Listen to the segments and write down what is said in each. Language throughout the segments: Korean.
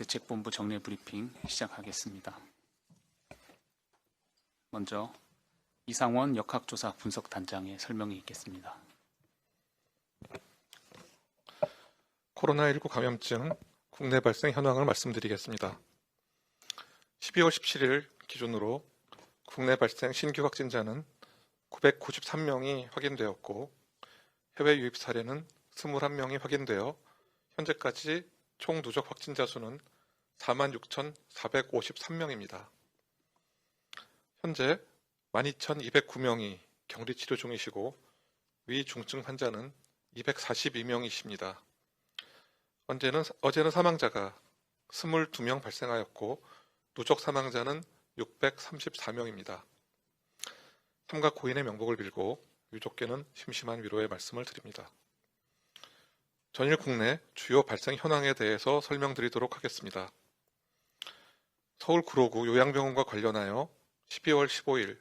대책본부 정례 브리핑 시작하겠습니다. 먼저 이상원 역학조사 분석단장의 설명이 있겠습니다. 코로나19 감염증 국내 발생 현황을 말씀드리겠습니다. 12월 17일 기준으로 국내 발생 신규 확진자는 993명이 확인되었고 해외 유입 사례는 21명이 확인되어 현재까지 총 누적 확진자 수는 46,453명입니다. 현재 12,209명이 격리 치료 중이시고 위중증 환자는 242명이십니다. 어제는 사망자가 22명 발생하였고 누적 사망자는 634명입니다. 삼가 고인의 명복을 빌고 유족께는 심심한 위로의 말씀을 드립니다. 전일 국내 주요 발생 현황에 대해서 설명드리도록 하겠습니다. 서울 구로구 요양병원과 관련하여 12월 15일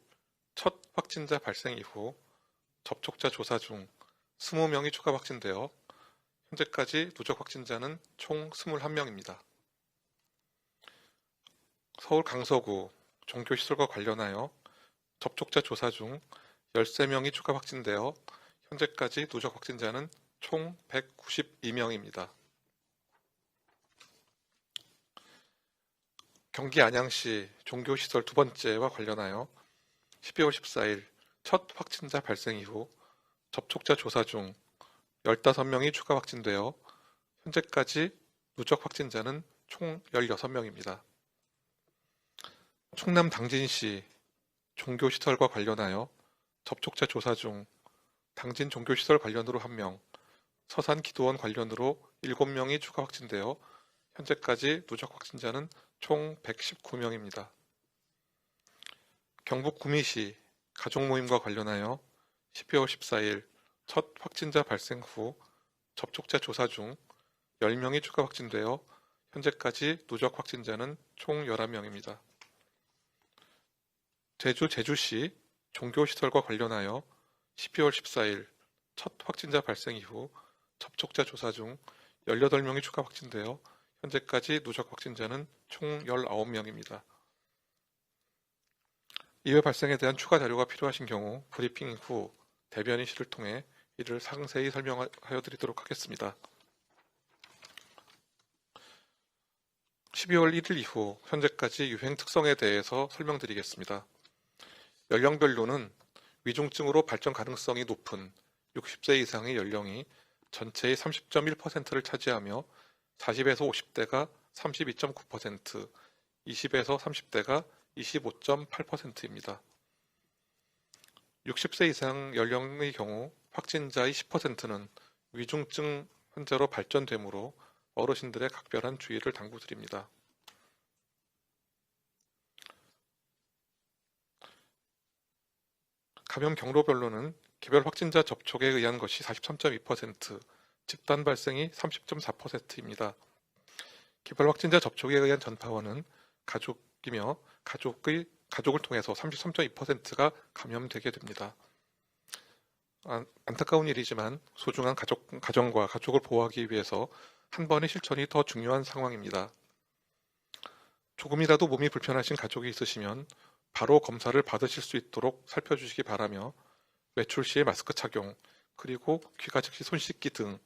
첫 확진자 발생 이후 접촉자 조사 중 20명이 추가 확진되어 현재까지 누적 확진자는 총 21명입니다. 서울 강서구 종교시설과 관련하여 접촉자 조사 중 13명이 추가 확진되어 현재까지 누적 확진자는 총 192명입니다. 경기 안양시 종교시설 두 번째와 관련하여 12월 14일 첫 확진자 발생 이후 접촉자 조사 중 15명이 추가 확진되어 현재까지 누적 확진자는 총 16명입니다. 충남 당진시 종교시설과 관련하여 접촉자 조사 중 당진 종교시설 관련으로 1명, 서산 기도원 관련으로 7명이 추가 확진되어 현재까지 누적 확진자는 총 119명입니다. 경북 구미시 가족모임과 관련하여 12월 14일 첫 확진자 발생 후 접촉자 조사 중 10명이 추가 확진되어 현재까지 누적 확진자는 총 11명입니다. 제주시 종교시설과 관련하여 12월 14일 첫 확진자 발생 이후 접촉자 조사 중 18명이 추가 확진되어 현재까지 누적 확진자는 총 19명입니다. 이외 발생에 대한 추가 자료가 필요하신 경우 브리핑 후 대변인실을 통해 이를 상세히 설명하여 드리도록 하겠습니다. 12월 1일 이후 현재까지 유행 특성에 대해서 설명드리겠습니다. 연령별로는 위중증으로 발전 가능성이 높은 60세 이상의 연령이 전체의 30.1%를 차지하며 40에서 50대가 32.9%, 20에서 30대가 25.8%입니다. 60세 이상 연령의 경우 확진자의 10%는 위중증 환자로 발전되므로 어르신들의 각별한 주의를 당부드립니다. 감염 경로별로는 개별 확진자 접촉에 의한 것이 43.2%, 집단 발생이 30.4%입니다. 개별 확진자 접촉에 의한 전파원은 가족이며 가족을 통해서 33.2%가 감염되게 됩니다. 안타까운 일이지만 소중한 가정과 가족을 보호하기 위해서 한 번의 실천이 더 중요한 상황입니다. 조금이라도 몸이 불편하신 가족이 있으시면 바로 검사를 받으실 수 있도록 살펴주시기 바라며 외출 시에 마스크 착용, 그리고 귀가 즉시 손 씻기 등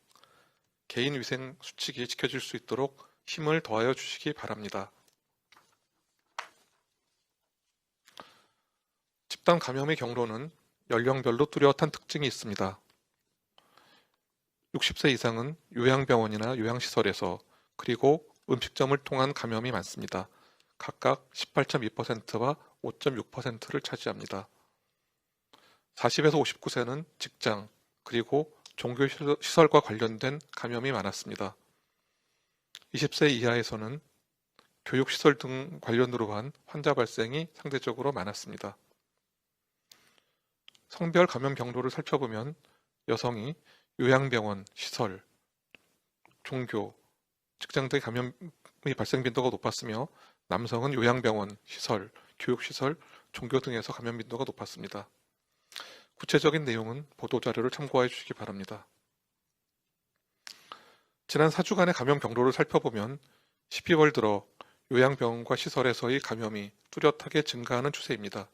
개인위생 수칙이 지켜질 수 있도록 힘을 더하여 주시기 바랍니다. 집단 감염의 경로는 연령별로 뚜렷한 특징이 있습니다. 60세 이상은 요양병원이나 요양시설에서 그리고 음식점을 통한 감염이 많습니다. 각각 18.2%와 5.6%를 차지합니다. 40에서 59세는 직장 그리고 종교시설과 관련된 감염이 많았습니다. 20세 이하에서는 교육시설 등 관련으로 한 환자 발생이 상대적으로 많았습니다. 성별 감염 경로를 살펴보면 여성이 요양병원, 시설, 종교, 직장 등 감염의 발생 빈도가 높았으며 남성은 요양병원, 시설, 교육시설, 종교 등에서 감염 빈도가 높았습니다. 구체적인 내용은 보도자료를 참고해 주시기 바랍니다. 지난 4주간의 감염 경로를 살펴보면 12월 들어 요양병원과 시설에서의 감염이 뚜렷하게 증가하는 추세입니다.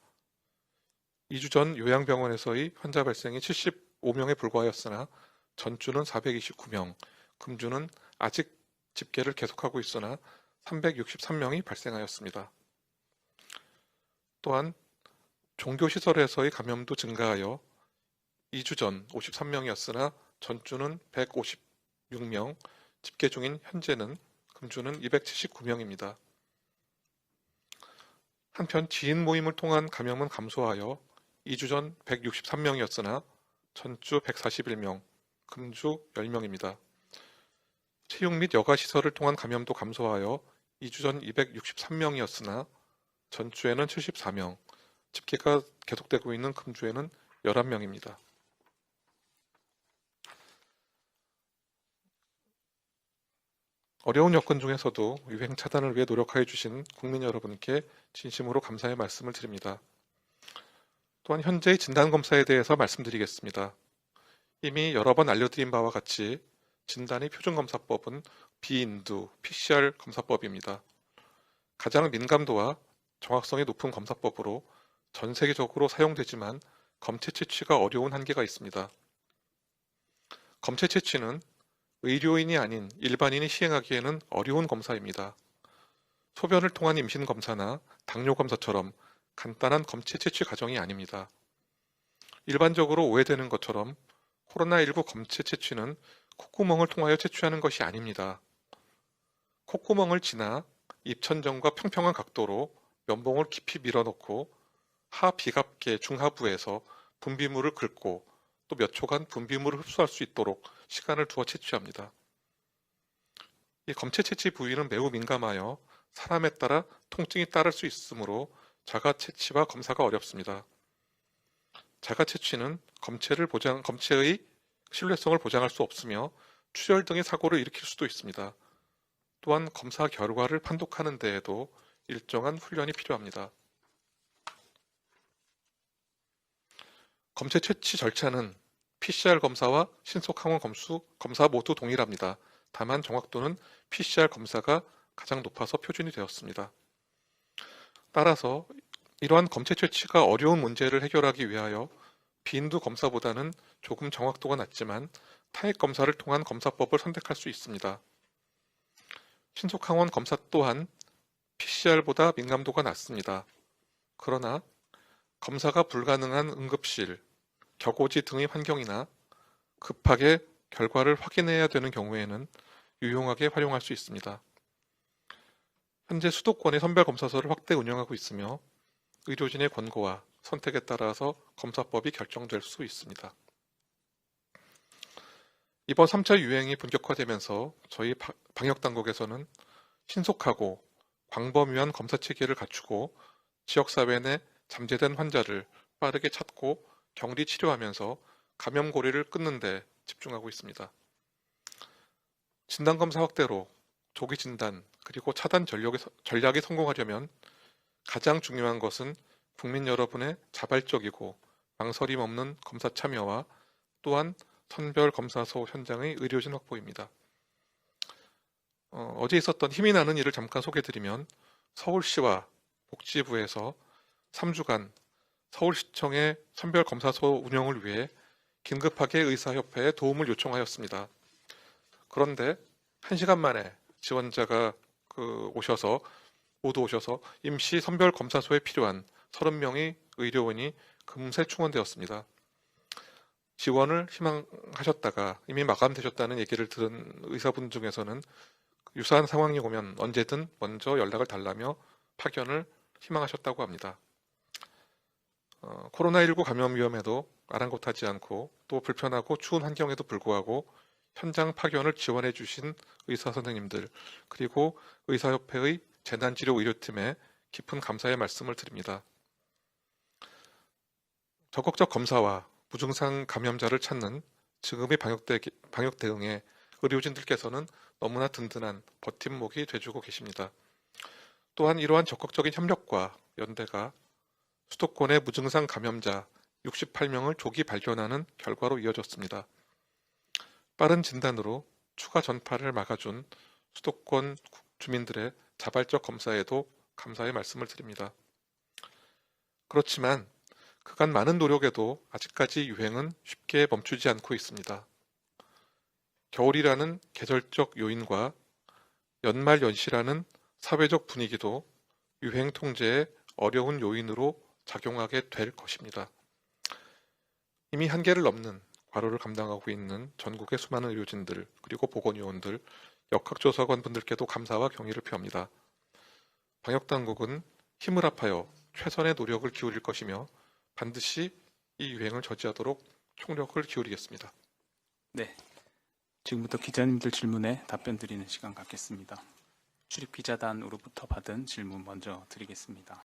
2주 전 요양병원에서의 환자 발생이 75명에 불과하였으나 전주는 429명, 금주는 아직 집계를 계속하고 있으나 363명이 발생하였습니다. 또한 종교시설에서의 감염도 증가하여 2주 전 53명이었으나 전주는 156명, 집계 중인 현재는 금주는 279명입니다. 한편 지인 모임을 통한 감염은 감소하여 2주 전 163명이었으나 전주 141명, 금주 10명입니다. 체육 및 여가시설을 통한 감염도 감소하여 2주 전 263명이었으나 전주에는 74명, 집계가 계속되고 있는 금주에는 11명입니다. 어려운 여건 중에서도 유행 차단을 위해 노력하여 주신 국민 여러분께 진심으로 감사의 말씀을 드립니다. 또한 현재의 진단검사에 대해서 말씀드리겠습니다. 이미 여러 번 알려드린 바와 같이 진단의 표준검사법은 비인두 PCR 검사법입니다. 가장 민감도와 정확성이 높은 검사법으로 전 세계적으로 사용되지만 검체 채취가 어려운 한계가 있습니다. 검체 채취는 의료인이 아닌 일반인이 시행하기에는 어려운 검사입니다. 소변을 통한 임신 검사나 당뇨 검사처럼 간단한 검체 채취 과정이 아닙니다. 일반적으로 오해되는 것처럼 코로나19 검체 채취는 콧구멍을 통하여 채취하는 것이 아닙니다. 콧구멍을 지나 입천정과 평평한 각도로 면봉을 깊이 밀어넣고 하비갑계 중하부에서 분비물을 긁고 또 몇 초간 분비물을 흡수할 수 있도록 시간을 두어 채취합니다. 이 검체 채취 부위는 매우 민감하여 사람에 따라 통증이 따를 수 있으므로 자가 채취와 검사가 어렵습니다. 자가 채취는 검체의 신뢰성을 보장할 수 없으며 출혈 등의 사고를 일으킬 수도 있습니다. 또한 검사 결과를 판독하는 데에도 일정한 훈련이 필요합니다. 검체 채취 절차는 PCR 검사와 신속항원 검사 모두 동일합니다. 다만 정확도는 PCR 검사가 가장 높아서 표준이 되었습니다. 따라서 이러한 검체 채취가 어려운 문제를 해결하기 위하여 비인두 검사보다는 조금 정확도가 낮지만 타액 검사를 통한 검사법을 선택할 수 있습니다. 신속항원 검사 또한 PCR보다 민감도가 낮습니다. 그러나 검사가 불가능한 응급실, 격오지 등의 환경이나 급하게 결과를 확인해야 되는 경우에는 유용하게 활용할 수 있습니다. 현재 수도권의 선별검사소를 확대 운영하고 있으며 의료진의 권고와 선택에 따라서 검사법이 결정될 수 있습니다. 이번 3차 유행이 본격화되면서 저희 방역당국에서는 신속하고 광범위한 검사 체계를 갖추고 지역사회 내 잠재된 환자를 빠르게 찾고 격리 치료하면서 감염 고리를 끊는 데 집중하고 있습니다. 진단검사 확대로 조기 진단 그리고 차단 전략이 성공하려면 가장 중요한 것은 국민 여러분의 자발적이고 망설임 없는 검사 참여와 또한 선별검사소 현장의 의료진 확보입니다. 어제 있었던 힘이 나는 일을 잠깐 소개드리면 서울시와 복지부에서 3주간 서울시청의 선별검사소 운영을 위해 긴급하게 의사협회에 도움을 요청하였습니다. 그런데 1시간 만에 지원자가 모두 오셔서 임시 선별검사소에 필요한 30명의 의료원이 금세 충원되었습니다. 지원을 희망하셨다가 이미 마감되셨다는 얘기를 들은 의사분 중에서는 유사한 상황이 오면 언제든 먼저 연락을 달라며 파견을 희망하셨다고 합니다. 코로나19 감염 위험에도 아랑곳하지 않고 또 불편하고 추운 환경에도 불구하고 현장 파견을 지원해 주신 의사 선생님들 그리고 의사협회의 재난치료의료팀에 깊은 감사의 말씀을 드립니다. 적극적 검사와 무증상 감염자를 찾는 지금의 방역 대응에 의료진들께서는 너무나 든든한 버팀목이 돼주고 계십니다. 또한 이러한 적극적인 협력과 연대가 수도권의 무증상 감염자 68명을 조기 발견하는 결과로 이어졌습니다. 빠른 진단으로 추가 전파를 막아준 수도권 주민들의 자발적 검사에도 감사의 말씀을 드립니다. 그렇지만 그간 많은 노력에도 아직까지 유행은 쉽게 멈추지 않고 있습니다. 겨울이라는 계절적 요인과 연말연시라는 사회적 분위기도 유행 통제에 어려운 요인으로 작용하게 될 것입니다. 이미 한계를 넘는 과로를 감당하고 있는 전국의 수많은 의료진들, 그리고 보건요원들, 역학조사관분들께도 감사와 경의를 표합니다. 방역당국은 힘을 합하여 최선의 노력을 기울일 것이며 반드시 이 유행을 저지하도록 총력을 기울이겠습니다. 네, 지금부터 기자님들 질문에 답변 드리는 시간 갖겠습니다. 출입기자단으로부터 받은 질문 먼저 드리겠습니다.